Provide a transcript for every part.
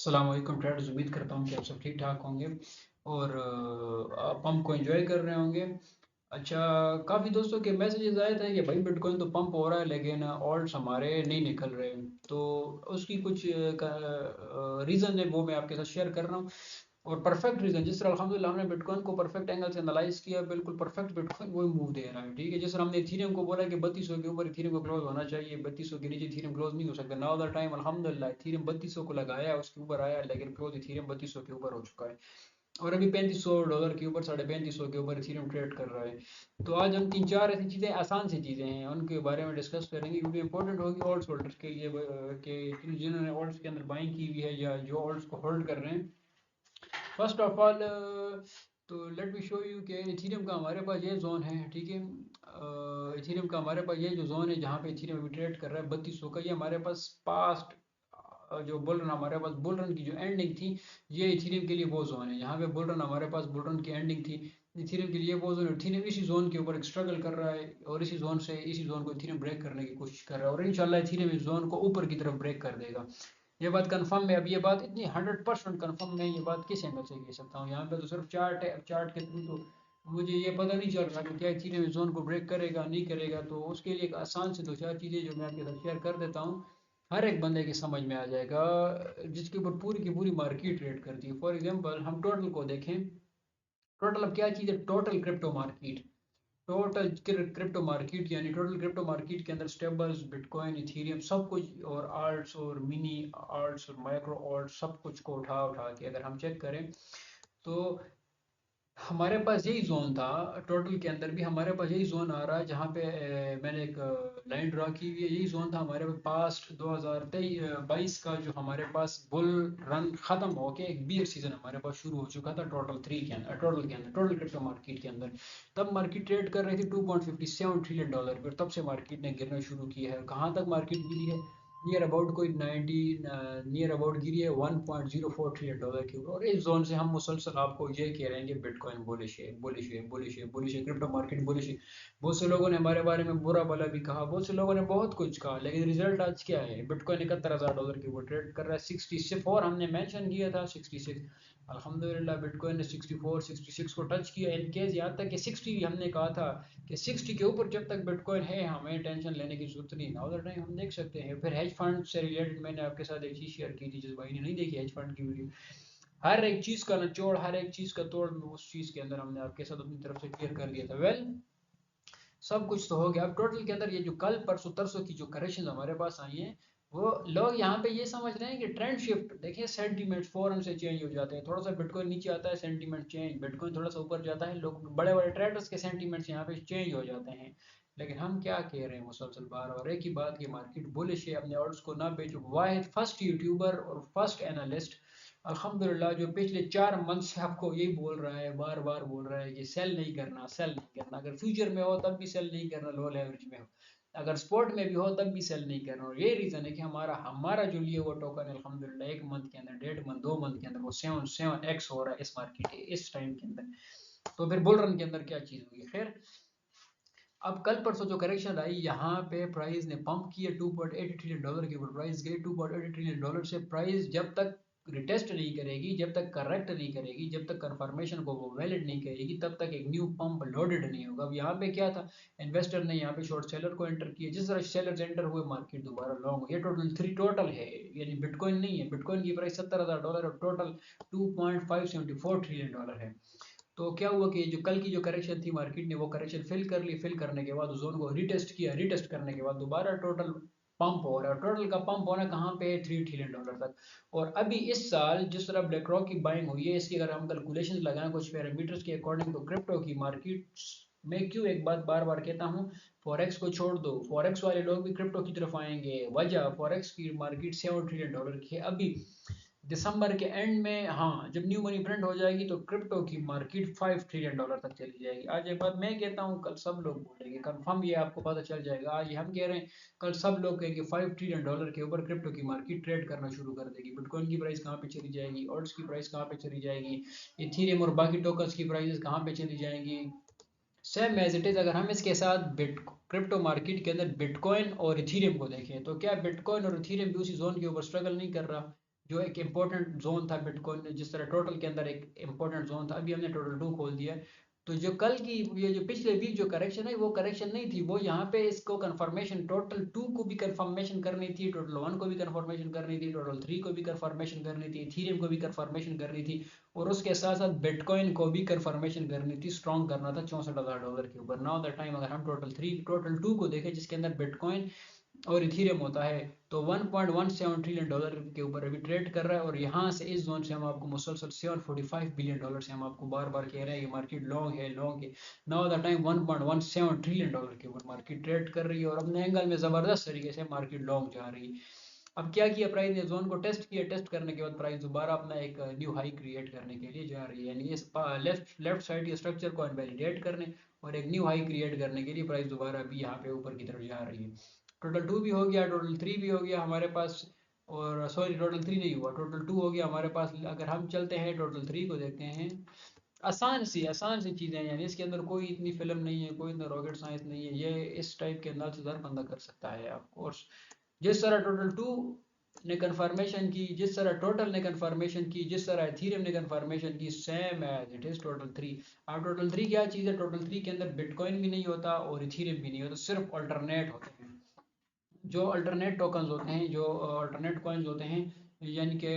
अस्सलाम वालेकुम ट्रेडर्स, उम्मीद करता हूँ कि आप सब ठीक ठाक होंगे और आप पंप को एंजॉय कर रहे होंगे। अच्छा, काफ़ी दोस्तों के मैसेजेस आए थे कि भाई बिटकॉइन तो पंप हो रहा है लेकिन ऑल्ट्स हमारे नहीं निकल रहे। तो उसकी कुछ रीज़न है, वो मैं आपके साथ शेयर कर रहा हूँ। और परफेक्ट रीज़न, जिस तरह अल्हम्दुलिल्लाह हमने बिटकॉइन को परफेक्ट एंगल से एनालाइज किया, बिल्कुल परफेक्ट बिटकॉइन वही मूव दे रहा है। ठीक है, जिस तरह हमने इथेरियम को बोला कि 3200 के ऊपर इथेरियम को क्लोज होना चाहिए, 3200 के नीचे इथेरियम क्लोज नहीं हो सकता। नाउ द टाइम अल्हम्दुलिल्लाह इथेरियम 3200 को लगाया है, उसके ऊपर आया, लेकिन क्लोज इथेरियम 3200 के ऊपर हो चुका है। और अभी $3500 के ऊपर, 3550 के ऊपर इथेरियम ट्रेड कर रहा है। तो आज हम तीन चार ऐसी चीज़ें, आसान सी चीज़ें हैं, उनके बारे में डिस्कस करेंगे। वीडियो इंपॉर्टेंट होगी ऑल्ट्स होल्डर्स के लिए, कि जिन्होंने ऑल्ट्स के अंदर बाइंग की हुई है या जो ऑल्ट्स को होल्ड कर रहे हैं। फर्स्ट ऑफ ऑल, तो लेट मी शो यू कि इथेरियम का हमारे पास ये जोन है। ठीक है, इथेरियम का हमारे पास ये जो जोन है जहाँ पे इथेरियम अभी ट्रेड कर रहा है 3200 का, ये हमारे पास पास्ट जो बुल रन, हमारे पास बुल रन की जो एंडिंग थी, ये इथेरियम के लिए वो जोन है। यहाँ पे बुल रन, हमारे पास बुल रन की एंडिंग थी, इथेरियम के लिए वो जोन। इथेरियम इसी जोन के ऊपर स्ट्रगल कर रहा है और इसी जोन को इथेरियम ब्रेक करने की कोशिश कर रहा है, और इंशाल्लाह इथेरियम इस जोन को ऊपर की तरफ ब्रेक कर देगा। ये बात कंफर्म है। अब ये बात इतनी 100% कंफर्म है, ये बात किस एंगल से कह सकता हूँ, यहाँ पे तो सिर्फ चार्ट है। अब चार्ट के थ्रू तो मुझे ये पता नहीं चल रहा कि क्या इथेरियम जोन को ब्रेक करेगा नहीं करेगा। तो उसके लिए एक आसान से दो चार चीज़ें जो मैं आपके साथ शेयर कर देता हूँ, हर एक बंदे की समझ में आ जाएगा, जिसके ऊपर पूरी की पूरी मार्केट ट्रेड करती है। फॉर एग्जांपल हम टोटल को देखें। टोटल अब क्या चीज़ है? Total crypto market. Total crypto market यानी टोटल क्रिप्टो मार्केट के अंदर स्टेबल्स, बिटकॉइन, इथेरियम सब कुछ, और आल्ट्स और मिनी आल्ट्स और माइक्रो आल्ट्स, सब कुछ को उठा उठा के अगर हम चेक करें, तो हमारे पास यही जोन था। टोटल के अंदर भी हमारे पास यही जोन आ रहा है, जहाँ पे मैंने एक लाइन ड्रा की हुई है। यही जोन था हमारे पास पास्ट 2022 का, जो हमारे पास बुल रन खत्म होके एक बियर सीजन हमारे पास शुरू हो चुका था टोटल थ्री के अंदर, टोटल क्रिप्टो मार्केट के अंदर। तब मार्केट ट्रेड कर रही थी $2.57 ट्रिलियन पर, तब से मार्केट ने गिरना शुरू किया है। कहाँ तक मार्केट गिरी है? नियर अबाउट कोई 90, नियर अबाउट गिरी है $1.04 ट्रिलियन के ऊपर। और इस जोन से हम मुसलसल आपको ये कह रहे हैं कि बिटकॉइन बुलिश है, बुलिश है, बुलिश है, बुलिश है, क्रिप्टो मार्केट बुलिश है। बहुत से लोगों ने हमारे बारे में बुरा भला भी कहा, बहुत से लोगों ने बहुत कुछ कहा, लेकिन रिजल्ट आज क्या है? बिटकॉइन $71,000 के ऊपर ट्रेड कर रहा है। 64 हमने मेंशन किया था, 66 अल्हम्दुलिल्लाह बिटकॉइन ने 66 को टच किया। इन केस यहाँ तक कि 60 भी हमने कहा था कि 60 के ऊपर जब तक बिटकॉइन है, हमें टेंशन लेने की जरूरत नहीं। नाउ दैट टाइम हम देख सकते हैं। फिर हेज फंड से रिलेटेड मैंने आपके साथ एक चीज़ शेयर की थी, जिस भाई ने नहीं देखी हेज फंड की वीडियो, हर एक चीज़ का निचोड़, हर एक चीज़ का तोड़ उस चीज़ के अंदर हमने आपके साथ अपनी तरफ से क्लियर कर दिया था। वेल, सब कुछ तो हो गया। अब टोटल के अंदर ये जो कल परसों तरसों की जो करेक्शन हमारे पास आई हैं, वो लोग यहाँ पे ये समझ रहे हैं कि ट्रेंड शिफ्ट। देखिए, सेंटीमेंट फौरन से चेंज हो जाते हैं। थोड़ा सा बिटकॉइन नीचे आता है, सेंटीमेंट चेंज, बिटकॉइन थोड़ा सा ऊपर जाता है, लोग बड़े बड़े ट्रेडर्स के सेंटीमेंट्स यहाँ पे चेंज हो जाते हैं। लेकिन हम क्या कह रहे हैं मुसलसल बार बार एक ही बात, की मार्केट बुलिश है, अपने ऑर्डर्स को ना बेचो। वाहिद फर्स्ट यूट्यूबर और फर्स्ट एनालिस्ट अल्हम्दुलिल्लाह जो पिछले 4 मंथ से आपको यही बोल रहा है, बार बार बोल रहा है कि सेल नहीं करना, सेल नहीं करना। अगर फ्यूचर में हो तब भी सेल नहीं करना, लो लेवरेज में हो, अगर स्पॉट में भी हो तब भी सेल नहीं करना। और ये रीज़न है कि हमारा हमारा जो लिए वो टोकन अल्हम्दुलिल्लाह 1 मंथ के अंदर, 1.5 मंथ, 2 मंथ के अंदर वो 7x हो रहा है इस मार्केट के इस टाइम के अंदर। तो फिर बुल रन के अंदर क्या चीज़ हुई? खैर, अब कल परसों जो करेक्शन आई, यहाँ पे प्राइस ने पंप किया, $2.80 ट्रिलियन के ऊपर प्राइस गई। $2.80 ट्रिलियन से प्राइस जब तक रिटेस्ट नहीं करेगी, जब तक करेक्ट नहीं करेगी, जब तक कंफर्मेशन को वो वैलिड नहीं करेगी, तब तक एक न्यू पंप लोडेड नहीं होगा। अब यहाँ पे क्या था, इन्वेस्टर ने यहाँ पे शॉर्ट सेलर को एंटर किया, जिस तरह सेलर एंटर हुए मार्केट दोबारा लॉन्ग हुई। ये टोटल 3 टोटल है, यानी बिटकॉइन नहीं है। बिटकॉइन की प्राइस $70,000 और टोटल $2.574 ट्रिलियन है। तो क्या हुआ कि जो कल की जो करेक्शन थी, मार्केट ने वो करेक्शन फिल कर ली। फिल करने के बाद उस जोन को रीटेस्ट किया, रीटेस्ट करने के बाद दोबारा टोटल पंप हो रहा है। टोटल का पंप होना कहाँ पे है? $3 ट्रिलियन तक। और अभी इस साल जिस तरह ब्लैक रॉक की बाइंग हुई है, इसकी अगर हम कैलकुलेशन लगाएं कुछ पैरामीटर्स के अकॉर्डिंग, तो क्रिप्टो की मार्केट में, क्यों एक बात बार बार कहता हूँ, फॉरेक्स को छोड़ दो, फॉरेक्स वाले लोग भी क्रिप्टो की तरफ आएंगे। वजह, फॉरेक्स की मार्केट $7 ट्रिलियन की है अभी। दिसंबर के एंड में, हाँ, जब न्यू मनी प्रिंट हो जाएगी तो क्रिप्टो की मार्केट $5 ट्रिलियन तक चली जाएगी। आज एक बात मैं कहता हूँ, कल सब लोग बोलेंगे, कंफर्म ये आपको पता चल जाएगा। आज ये हम कह रहे हैं, कल सब लोग कहेंगे $5 ट्रिलियन के ऊपर क्रिप्टो की मार्केट ट्रेड करना शुरू कर देगी। बिटकॉइन की प्राइस कहाँ पे चली जाएगी, ऑल्ट्स की प्राइस कहाँ पे चली जाएगी, इथेरियम और बाकी टोकन्स की प्राइसेस कहाँ पे चली जाएंगी। सेम एज इट इज, अगर हम इसके साथ बिट क्रिप्टो मार्केट के अंदर बिटकॉइन और इथेरियम को देखें, तो क्या बिटकॉइन और इथेरियम भी उसी जोन के ऊपर स्ट्रगल नहीं कर रहा? जो एक इम्पोर्टेंट जोन था बिटकॉइन में, जिस तरह टोटल के अंदर एक इम्पोर्टेंट जोन था, अभी हमने टोटल 2 खोल दिया है। तो जो कल की ये जो पिछले वीक जो करेक्शन है वो करेक्शन नहीं थी, वो यहाँ पे इसको कंफर्मेशन टोटल 2 को भी कंफर्मेशन करनी थी, टोटल 1 को भी कंफर्मेशन करनी थी, टोटल 3 को भी कंफर्मेशन करनी थी, इथेरियम को भी कंफर्मेशन करनी थी, और उसके साथ साथ बिटकॉइन को भी कंफर्मेशन करनी थी, स्ट्रॉन्ग करना था $64,000 के ऊपर। नाउ द टाइम अगर हम टोटल 2 को देखें जिसके अंदर बिटकॉइन और इथीरियम होता है, तो $1.17 ट्रिलियन के ऊपर अभी ट्रेड कर रहा है, और यहाँ से इस जोन से हम आपको मुसलसल $745 बिलियन से हम आपको बार बार कह रहे हैं कि मार्केट लॉन्ग है, लॉन्ग है। नाउ द टाइम $1.17 ट्रिलियन के ऊपर मार्केट ट्रेड कर रही है, और अपने एंगल में ज़बरदस्त तरीके से मार्केट लॉन्ग जा रही है। अब क्या किया प्राइस ने, जोन को टेस्ट किया, टेस्ट करने के बाद प्राइस दोबारा अपना एक न्यू हाई क्रिएट करने के लिए जा रही है, यानी इस लेफ्ट साइड के स्ट्रक्चर को इनवैलिडेट करने और एक न्यू हाई क्रिएट करने के लिए प्राइस दोबारा अभी यहाँ पे ऊपर की तरफ जा रही है। टोटल 2 भी हो गया, टोटल 3 भी हो गया हमारे पास, और सॉरी टोटल 3 नहीं हुआ, टोटल 2 हो गया हमारे पास। अगर हम चलते हैं टोटल 3 को देखते हैं, आसान सी चीज़ें हैं, यानी इसके अंदर कोई इतनी फिल्म नहीं है, कोई इतना रॉकेट साइंस नहीं है, ये इस टाइप के अंदाज से हर बंदा कर सकता है ऑफ कोर्स। जिस तरह टोटल 2 ने कंफर्मेशन की, जिस तरह टोटल ने कंफर्मेशन की, जिस तरह इथीरियम ने कंफर्मेशन की, same as it is total 3। अब टोटल 3 क्या चीज़ है, टोटल 3 के अंदर बिटकॉइन भी नहीं होता और इथीरियम भी नहीं होता, सिर्फ अल्टरनेट होते हैं। जो अल्टरनेट टोकन्स होते हैं, जो अल्टरनेट कॉइन्स होते हैं, यानी कि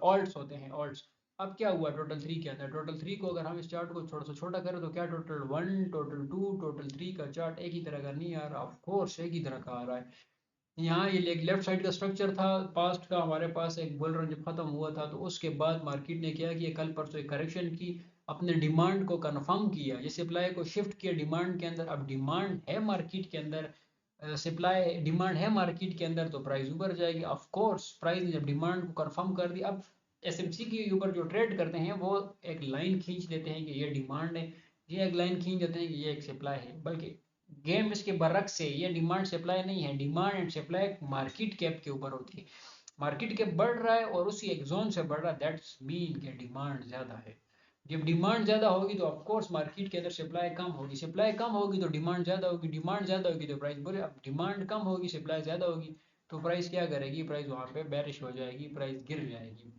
ऑल्ट्स होते हैं, ऑल्ट्स। अब क्या हुआ टोटल 3 के अंदर, टोटल 3 को अगर हम इस चार्ट को थोड़ा सा छोटा करें तो क्या टोटल 1, टोटल 2, टोटल 3 का चार्ट एक ही तरह का नहीं आ रहा, ऑफ कोर्स एक ही तरह का आ रहा है। यहाँ ये एक लेफ्ट साइड का स्ट्रक्चर था पास्ट का, हमारे पास एक बुल रन जब खत्म हुआ था, तो उसके बाद मार्केट ने क्या किया, कल परसों एक करेक्शन की, अपने डिमांड को कंफर्म किया, ये सप्लाई को शिफ्ट किया डिमांड के अंदर। अब डिमांड है मार्केट के अंदर, सप्लाई डिमांड है मार्केट के अंदर, तो प्राइस ऊपर जाएगी ऑफ कोर्स। प्राइस ने जब डिमांड को कंफर्म कर दिया, अब एसएमसी के ऊपर जो ट्रेड करते हैं वो एक लाइन खींच लेते हैं कि ये डिमांड है, ये एक लाइन खींच देते हैं कि ये एक सप्लाई है, बल्कि गेम इसके बरक से, ये डिमांड सप्लाई नहीं है, demand and supply market cap के ऊपर होती है। मार्केट कैप बढ़ रहा है और उसी एक जोन से बढ़ रहा है, दैट्स मीन कि डिमांड ज्यादा है। जब डिमांड ज्यादा होगी तो ऑफ कोर्स मार्केट के अंदर सप्लाई कम होगी, सप्लाई कम होगी तो डिमांड ज्यादा होगी, डिमांड ज्यादा होगी तो प्राइस बढ़े। अब डिमांड कम होगी, सप्लाई ज्यादा होगी, तो प्राइस क्या करेगी, प्राइस वहां पे बेरिश हो जाएगी, प्राइस गिर जाएगी।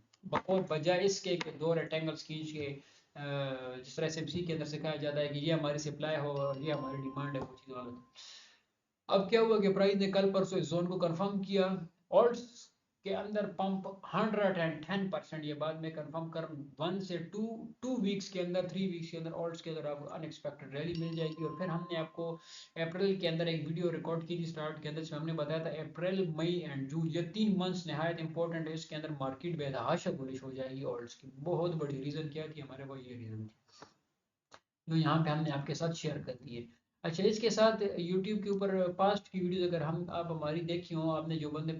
और बजाय इसके कि दो रेक्टेंगल्स खींच के जिस तरह एसएमसी के अंदर सिखाया जाता है कि ये हमारी सप्लाई हो और ये हमारी डिमांड है, वो चीज़ गलत है। अब क्या हुआ कि प्राइस ने कल परसों इस जोन को कंफर्म किया, ऑल्ट्स के अंदर पंप 110%, ये बाद में कंफर्म कर 1 से 2 वीक्स के अंदर, 3 वीक्स के अंदर ऑल्ट्स के अंदर आपको अनएक्सपेक्टेड रैली मिल जाएगी। और फिर हमने आपको अप्रैल के अंदर एक वीडियो रिकॉर्ड की थी स्टार्ट के अंदर, जिसमें हमने बताया था अप्रैल मई एंड जून ये 3 मंथ्स नहायत इंपॉर्टेंट है, इसके अंदर मार्केट बेतहाशा बुलिश हो जाएगी ऑल्ट्स की। बहुत बड़ी रीज़न क्या थी हमारे पास, ये रीज़न थी जो यहाँ पे हमने आपके साथ शेयर कर दी है। अच्छा, इसके साथ यूट्यूब के ऊपर पास्ट की वीडियोस अगर हम आप हमारी देखी हो, आपने जो बंदे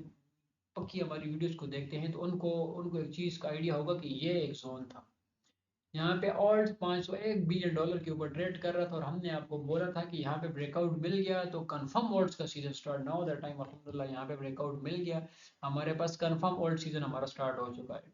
पक्की हमारी वीडियोस को देखते हैं तो उनको उनको एक चीज़ का आइडिया होगा कि ये एक जोन था, यहाँ पे ऑल्ट $501 बिलियन के ऊपर ट्रेड कर रहा था, और हमने आपको बोला था कि यहाँ पे ब्रेकआउट मिल गया तो कंफर्म ऑल्ट्स का season start, now that time अल्हम्दुलिल्लाह यहाँ पे ब्रेकआउट मिल गया, हमारे पास कंफर्म ऑल्ट सीजन हमारा स्टार्ट हो चुका है।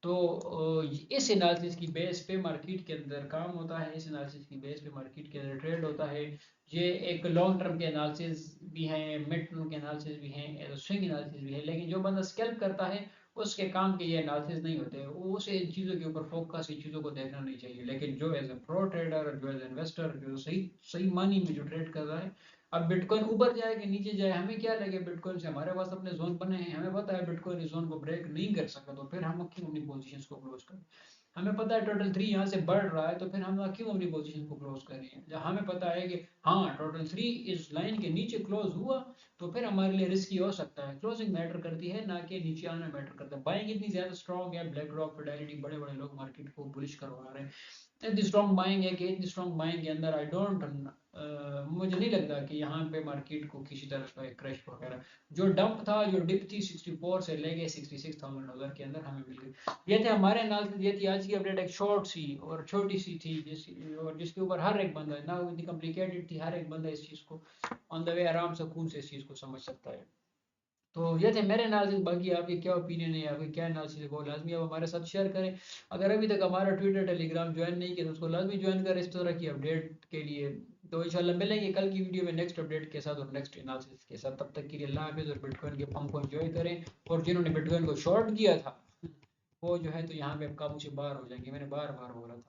तो इस एनालिसिस की बेस पे मार्केट के अंदर काम होता है, इस एनालिसिस की बेस पे मार्केट के अंदर ट्रेड होता है। ये एक लॉन्ग टर्म के एनालिसिस भी हैं, मिड टर्म के एनालिसिस भी हैं, स्विंग एनालिसिस भी है, लेकिन जो बंदा स्कैल्प करता है उसके काम के ये एनालिसिस नहीं होते, वो उसे इन चीज़ों के ऊपर फोकस, इन चीज़ों को देखना नहीं चाहिए। लेकिन जो एज ए प्रो ट्रेडर, जो एज इन्वेस्टर, जो सही सही मानी में जो ट्रेड कर रहा है, अब बिटकॉइन ऊपर जाए कि नीचे जाए हमें क्या लगे, बिटकॉइन से हमारे पास अपने जोन बने हैं, हमें पता है बिटकॉइन इस जोन को ब्रेक नहीं कर सकता, तो फिर हम क्यों अपनी पोजीशंस को क्लोज करें। हमें पता है टोटल 3 यहाँ से बढ़ रहा है, तो फिर हम क्यों अपनी पोजीशन को क्लोज करें, जब हमें पता है कि हाँ टोटल 3 इस लाइन के नीचे क्लोज हुआ तो फिर हमारे लिए रिस्की हो सकता है। क्लोजिंग मैटर करती है, ना कि नीचे आना मैटर करता है। बाइंग इतनी ज्यादा स्ट्रॉन्ग है, ब्लैक रॉक, फिडेलिटी, बड़े बड़े लोग मार्केट को बुलिश करवा रहे हैं, इतनी स्ट्रॉन्ग बाइंग है कि इतनी स्ट्रॉन्ग बाइंग के अंदर आई डोंट मुझे नहीं लगता कि यहाँ पे मार्केट को किसी तरह का एक क्रैश वगैरह, जो डंप था, जो डिप थी 64 से लेके $66,000 के अंदर हमें मिल गई। ये थे हमारे एनालिसिस, ये थी आज की अपडेट, एक शॉर्ट सी और छोटी सी थी और जिसके ऊपर हर एक बंदा ना इतनी कॉम्प्लिकेटेड थी, हर एक बंदा इस चीज़ को ऑन द वे आराम से खून से इस चीज़ को समझ सकता है। तो ये थे मेरे एनालिसिस, बाकी आपके क्या ओपिनियन है, आपके क्या एनालिसिस है, वो लाजमी आप हमारे साथ शेयर करें। अगर अभी तक हमारा ट्विटर टेलीग्राम ज्वाइन नहीं किया तो उसको लाजमी ज्वाइन करें इस तरह की अपडेट के लिए। तो इंशाल्लाह मिलेंगे कल की वीडियो में नेक्स्ट अपडेट के साथ और नेक्स्ट एनालिसिस के साथ। तब तक के लिए अल्लाह हाफिज़ और बिटकॉइन के पंप को एंजॉय करें। और जिन्होंने बिटकॉइन को शॉर्ट किया था वो जो है तो यहाँ पे अब काबू से बाहर हो जाएंगे, मैंने बार बार बोला था।